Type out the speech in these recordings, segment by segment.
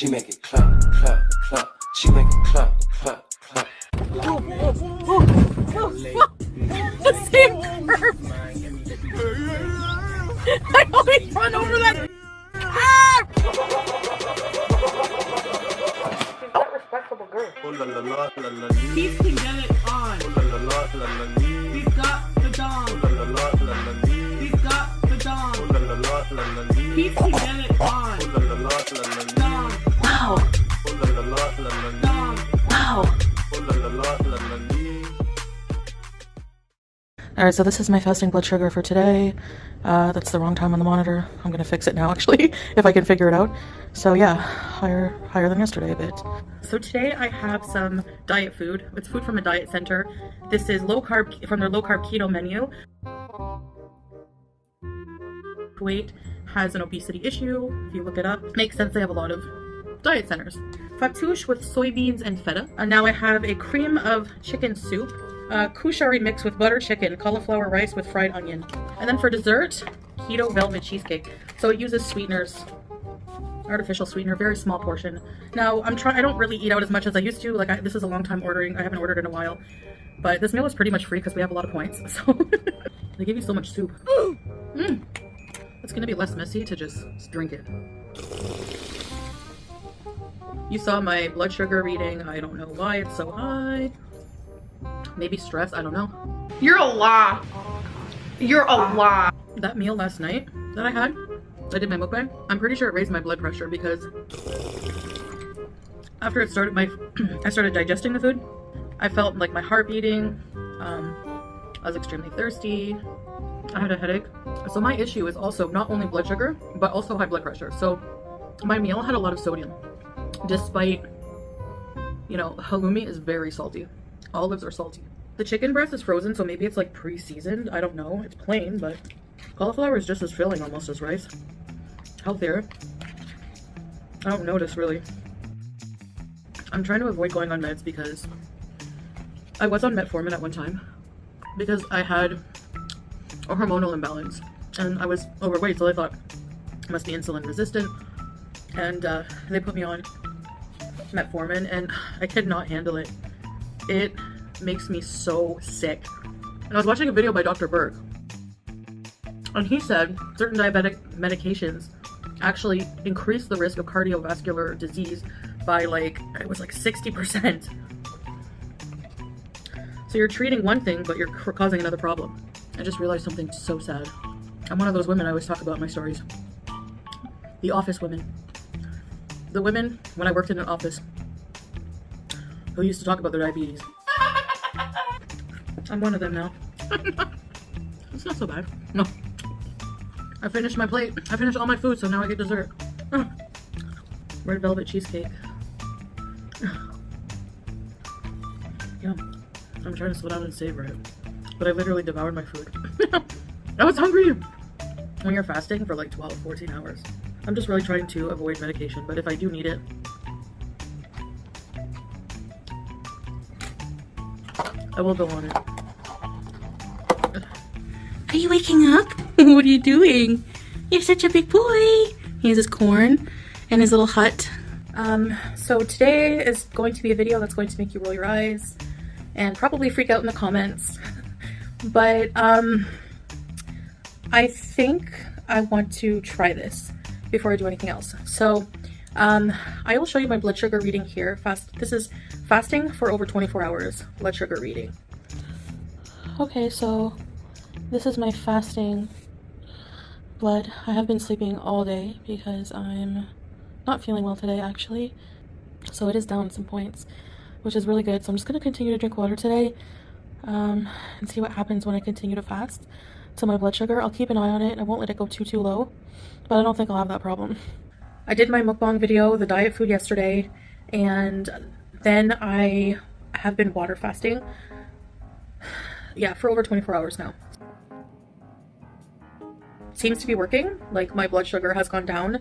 She make it clap, clap, clap. She make it clap, clap, clap. The same curve. I always run over that. Ah! She's that respectable girl. He can get it on. He's got the dong. He's got the dong. He can get it on. Dong. Wow. Dong. Wow. Alright, so this is my fasting blood sugar for today. That's the wrong time on the monitor. I'm gonna fix it now, actually, if I can figure it out. So yeah, higher than yesterday a bit. So today I have some diet food. It's food from a diet center. This is low carb, from their low carb keto menu. Kuwait has an obesity issue. If you look it up, makes sense, they have a lot of diet centers. Fattoush with soybeans and feta. And now I have a cream of chicken soup. Kushari mixed with butter chicken, cauliflower rice with fried onion. And then for dessert, keto velvet cheesecake. So it uses sweeteners, artificial sweetener, very small portion. Now I don't really eat out as much as I used to. Like this is a long time ordering. I haven't ordered in a while, but this meal is pretty much free because we have a lot of points. So they give you so much soup. It's gonna be less messy to just drink it. You saw my blood sugar reading. I don't know why it's so high. Maybe stress, I don't know. You're a lie. You're a lie. That meal last night that I had, I did my mukbang, I'm pretty sure it raised my blood pressure because after it started, I started digesting the food. I felt like my heart beating. I was extremely thirsty. I had a headache. So my issue is also not only blood sugar, but also high blood pressure. So my meal had a lot of sodium, despite, you know, halloumi is very salty. Olives are salty. The chicken breast is frozen, so maybe it's like pre-seasoned. I don't know. It's plain, but cauliflower is just as filling almost as rice. Healthier. I don't notice really. I'm trying to avoid going on meds because I was on metformin at one time because I had a hormonal imbalance and I was overweight, so I thought I must be insulin resistant, and they put me on metformin and I could not handle it. It makes me so sick. And I was watching a video by Dr. Berg, and he said certain diabetic medications actually increase the risk of cardiovascular disease by it was like 60%. So you're treating one thing, but you're causing another problem. I just realized something so sad. I'm one of those women I always talk about in my stories. The office women. The women, when I worked in an office, who used to talk about their diabetes. I'm one of them now. It's not so bad. No. I finished my plate. I finished all my food, so now I get dessert. Red velvet cheesecake. Yum. I'm trying to slow down and savor it, but I literally devoured my food. I was hungry. When you're fasting for like 12, 14 hours. I'm just really trying to avoid medication, but if I do need it, I will go on it. Are you waking up? What are you doing? You're such a big boy. He has his corn and his little hut. So today is going to be a video that's going to make you roll your eyes and probably freak out in the comments. But I think I want to try this before I do anything else. So I will show you my blood sugar reading here. This is fasting for over 24 hours blood sugar reading. Okay, so this is my fasting blood. I have been sleeping all day because I'm not feeling well today, actually. So it is down some points, which is really good. So I'm just going to continue to drink water today and see what happens when I continue to fast. So my blood sugar, I'll keep an eye on it. I won't let it go too low, but I don't think I'll have that problem. I did my mukbang video, the diet food, yesterday, and then I have been water fasting. Yeah, for over 24 hours now. Seems to be working. Like, my blood sugar has gone down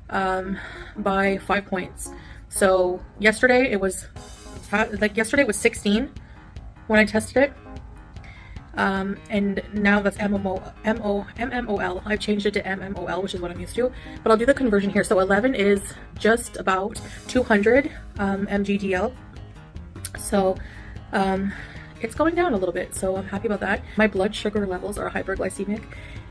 by 5 points. So yesterday it was 16 when I tested it. and now that's MMOL. I've changed it to MMOL, which is what I'm used to, but I'll do the conversion here. So 11 is just about 200 mgdl. So it's going down a little bit, so I'm happy about that. My blood sugar levels are hyperglycemic,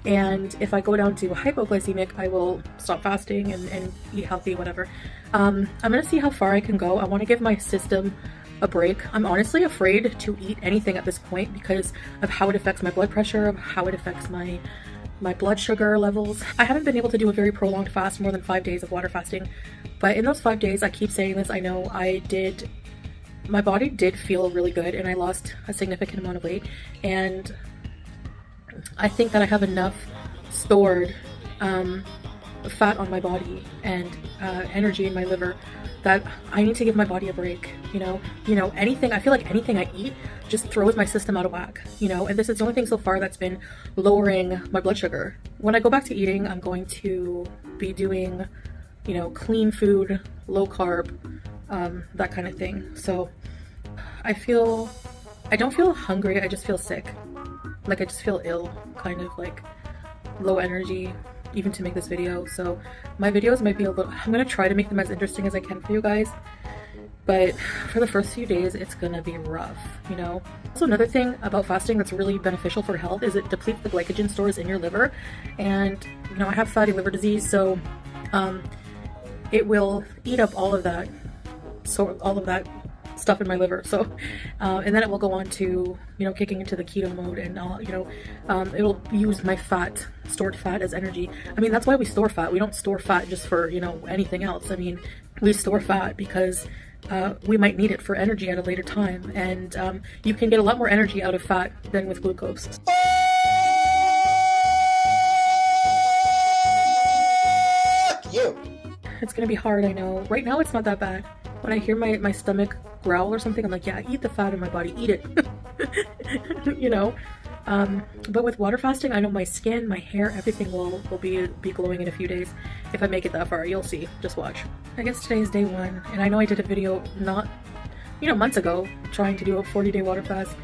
and if I go down to hypoglycemic, I will stop fasting and eat healthy, whatever. I'm gonna see how far I can go. I want to give my system a break. I'm honestly afraid to eat anything at this point because of how it affects my blood pressure, of how it affects my blood sugar levels. I haven't been able to do a very prolonged fast, more than 5 days of water fasting, but in those 5 days, I keep saying this, I know my body did feel really good, and I lost a significant amount of weight, and I think that I have enough stored fat on my body and energy in my liver that I need to give my body a break. You know, anything, I feel like anything I eat just throws my system out of whack, you know, and this is the only thing so far that's been lowering my blood sugar. When I go back to eating, I'm going to be doing, you know, clean food, low carb, that kind of thing. So I don't feel hungry, I just feel sick. Like I just feel ill, kind of like low energy, even to make this video. So my videos might be I'm gonna try to make them as interesting as I can for you guys, but for the first few days it's gonna be rough, you know. Also, another thing about fasting that's really beneficial for health is it depletes the glycogen stores in your liver, and you know, I have fatty liver disease, so it will eat up all of that stuff in my liver. So and then it will go on to, you know, kicking into the keto mode, and you know, it'll use my stored fat as energy. I mean, that's why we store fat. We don't store fat just for, you know, anything else. I mean, we store fat because we might need it for energy at a later time, and you can get a lot more energy out of fat than with glucose. You. It's gonna be hard, I know. Right now it's not that bad. When I hear my stomach growl or something, I'm like, yeah, eat the fat in my body, eat it. You know, but with water fasting, I know my skin, my hair, everything will be glowing in a few days. If I make it that far, you'll see. Just watch. I guess today is day 1, and I know I did a video months ago trying to do a 40-day water fast.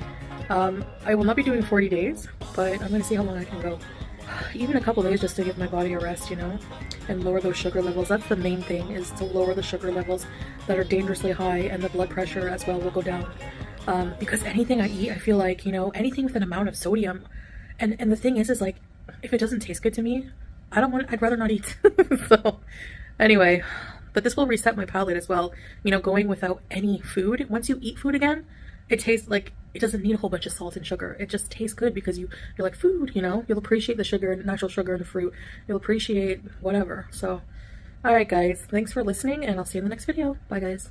I will not be doing 40 days, but I'm gonna see how long I can go. Even a couple days just to give my body a rest, you know, and lower those sugar levels. That's the main thing, is to lower the sugar levels that are dangerously high, and the blood pressure as well will go down. Because anything I eat, I feel like, you know, anything with an amount of sodium, and the thing is like, if it doesn't taste good to me, I'd rather not eat. So anyway, but this will reset my palate as well, you know, going without any food. Once you eat food again, it tastes like, it doesn't need a whole bunch of salt and sugar. It just tastes good because you're like, food, you know, you'll appreciate the sugar and natural sugar in the fruit. You'll appreciate whatever. So, all right, guys, thanks for listening, and I'll see you in the next video. Bye, guys.